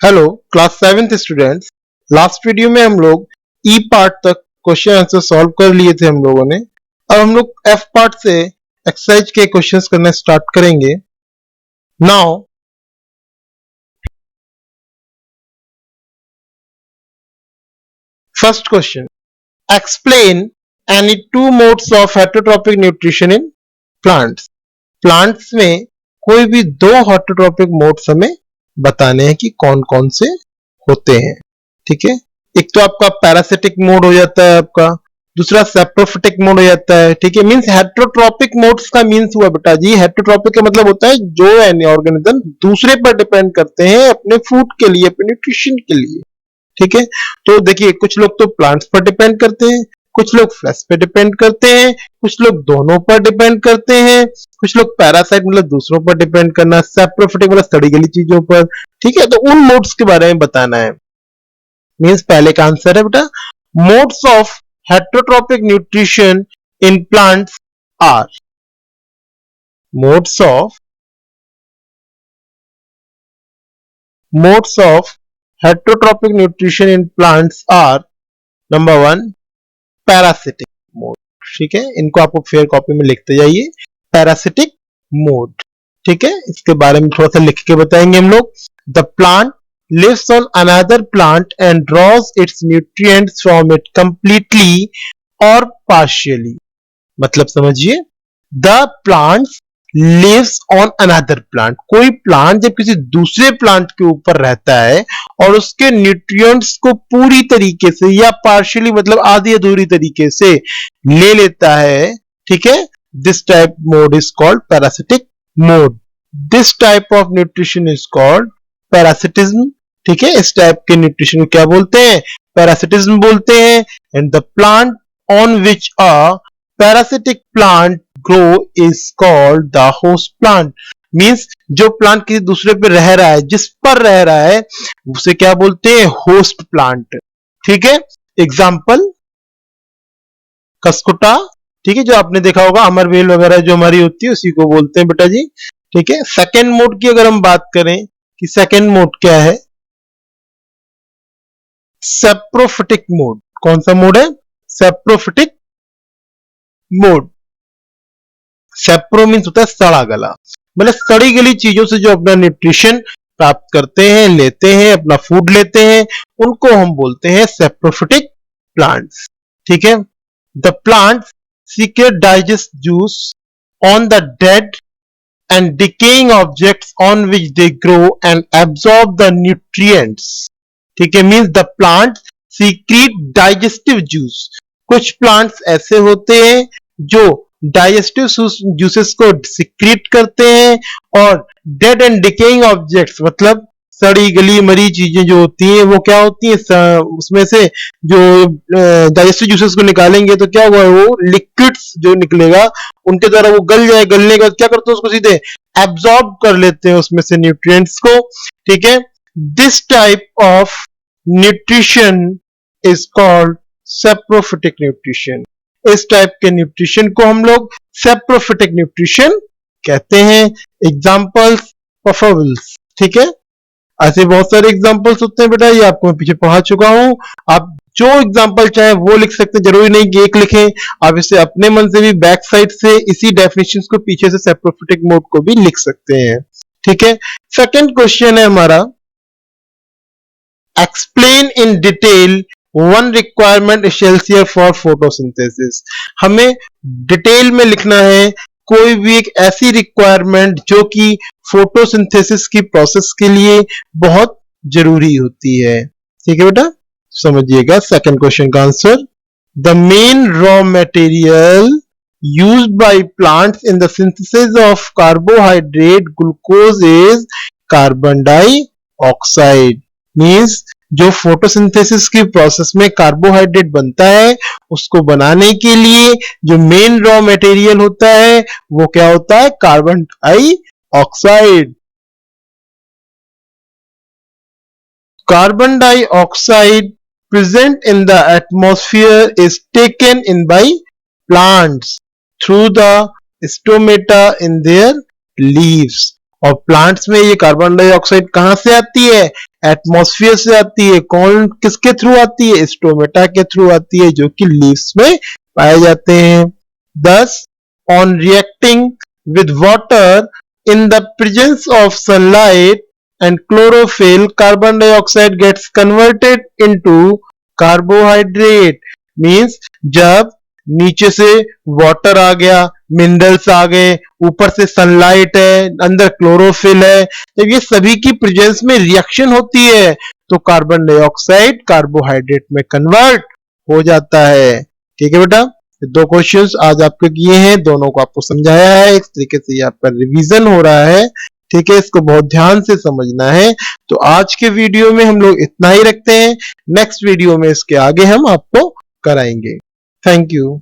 Hello class 7th students. Last video में हम लोग ई पार्ट तक क्वेश्चन आंसर सॉल्व कर लिए थे हम लोगों ने। अब हम लोग एफ पार्ट से एक्सरसाइज के क्वेश्चंस करना स्टार्ट करेंगे। Now first question, explain any two modes of heterotrophic nutrition in plants. Plants में कोई भी दो हेटरोट्रॉपिक मोड्स हमें बताने हैं कि कौन कौन से होते हैं। ठीक है, एक तो आपका पैरासिटिक मोड हो जाता है आपका, दूसरा सेप्रोफिटिक मोड हो जाता है। ठीक है, मींस हेटरोट्रॉपिक मोड्स का मींस हुआ बेटा जी, हेटरोट्रॉपिक का मतलब होता है जो एनी ऑर्गेनिज्म दूसरे पर डिपेंड करते हैं अपने फूड के लिए, अपने न्यूट्रिशन के लिए। ठीक है, तो देखिए कुछ लोग तो प्लांट्स पर डिपेंड करते हैं, कुछ लोग फ्लैश पे डिपेंड करते हैं, कुछ लोग दोनों पर डिपेंड करते हैं, कुछ लोग पैरासाइट मतलब दूसरों पर डिपेंड करना, सेप्रोफिटिक मतलब सड़ी गली चीजों पर। ठीक है, तो उन मोड्स के बारे में बताना है। मींस पहले का आंसर है बेटा, modes of heterotrophic nutrition in plants are, modes of heterotrophic nutrition in plants are number 1 parasitic mode. ठीक है, इनको आपको फेयर कॉपी में लिखते जाइए, पैरासिटिक मोड। ठीक है, इसके बारे में थोड़ा सा लिख के बताएंगे हम लोग। The plant lives on another plant and draws its nutrients from it completely or partially। मतलब समझिए, the plant lives on another plant, कोई प्लांट जब किसी दूसरे प्लांट के ऊपर रहता है और उसके न्यूट्रिएंट्स को पूरी तरीके से या पार्शियली मतलब आधी अधूरी तरीके से ले लेता है। ठीक है, this type mode is called parasitic mode. This type of nutrition is called parasitism. ठीक है, इस टाइप के न्यूट्रिशन को क्या बोलते हैं? पैरासिटिज्म बोलते हैं। And the plant on which a parasitic plant grow is called the host plant. Means जो प्लांट किसी दूसरे पे रह रहा है, जिस पर रह रहा है, उसे क्या बोलते हैं? Host plant. ठीक है, एग्जाम्पल कसकुटा। ठीक है, जो आपने देखा होगा अमरवेल वगैरह जो हमारी होती है उसी को बोलते हैं बेटा जी। ठीक है, सेकेंड मोड की अगर हम बात करें कि सेकेंड मोड क्या है, सेप्रोफिटिक मोड। कौन सा मोड है? Saprophytic mode. सेप्रो मीन्स होता है सड़ा गला, मतलब सड़ी गली चीजों से जो अपना न्यूट्रिशन प्राप्त करते हैं, लेते हैं, अपना फूड लेते हैं, उनको हम बोलते हैं सेप्रोफिटिक प्लांट्स। ठीक है, the plants secret digest juice on the dead and decaying objects on which they grow and absorb the nutrients। ठीक है, means the plant secret digestive juice. कुछ प्लांट्स ऐसे होते हैं जो डाइजेस्टिव जूसेस को सीक्रेट करते हैं, और डेड एंड डिकेइंग ऑब्जेक्ट्स मतलब सड़ी गली मरी चीजें जो होती हैं वो क्या होती हैं, उसमें से जो डाइजेस्टिव जूसेस को निकालेंगे तो क्या होगा, वो लिक्विड्स जो निकलेगा उनके द्वारा वो गल जाए, गलने के बाद क्या करते हैं उसको सीधे एब्सॉर्ब कर लेते हैं उसमें से न्यूट्रिएंट्स को। ठीक है, this type of nutrition is called saprophytic nutrition. इस टाइप के न्यूट्रिशन को हम लोग सेप्रोफिटिक न्यूट्रिशन कहते हैं। एग्जांपल्स पफाविल्स। ठीक है, ऐसे बहुत सारे एग्जांपल्स होते हैं बेटा, ये आपको मैं पीछे पढ़ा चुका हूं। आप जो एग्जांपल चाहे वो लिख सकते हैं, जरूरी नहीं कि एक लिखें। आप इसे अपने मन से भी बैक साइड से इसी डेफिनेशंस को पीछे से सेप्रोफिटिक मोड को भी लिख सकते हैं। ठीक है, सेकंड क्वेश्चन है हमारा, explain in detail one requirement essential for photosynthesis. हमें डिटेल में लिखना है कोई भी एक ऐसी रिक्वायरमेंट जो कि फोटोसिंथेसिस की प्रोसेस के लिए बहुत जरूरी होती है। ठीक है बेटा, समझिएगा सेकंड क्वेश्चन का answer, the main raw material used by plants in the synthesis of carbohydrate glucose is carbon dioxide। Means जो फोटोसिंथेसिस की प्रोसेस में कार्बोहाइड्रेट बनता है उसको बनाने के लिए जो मेन रॉ मटेरियल होता है वो क्या होता है? Carbon dioxide. Carbon dioxide present in the atmosphere is taken in by plants through the stomata in their leaves। और प्लांट्स में ये कार्बन डाइऑक्साइड कहां से आती है? एटमॉस्फेयर से आती है। कौन किसके थ्रू आती है? स्टोमेटा के थ्रू आती है, जो कि लीव्स में पाए जाते हैं। Thus, on reacting with water in the presence of sunlight and chlorophyll, carbon dioxide gets converted into carbohydrate. Means जब नीचे से वाटर आ गया, मिनरल्स आ गए, ऊपर से सनलाइट है, अंदर क्लोरोफिल है, जब ये सभी की प्रेजेंस में रिएक्शन होती है तो कार्बन डाइऑक्साइड कार्बोहाइड्रेट में कन्वर्ट हो जाता है। ठीक है बेटा, दो क्वेश्चंस आज आपके किए हैं, दोनों को आपको समझाया है, इस तरीके से ये आपका रिवीजन हो रहा है। ठीक है, इसको बहुत ध्यान से समझना है। तो आज के वीडियो में हम लोग इतना ही रखते हैं, नेक्स्ट वीडियो में इसके आगे हम आपको कराएंगे। Thank you.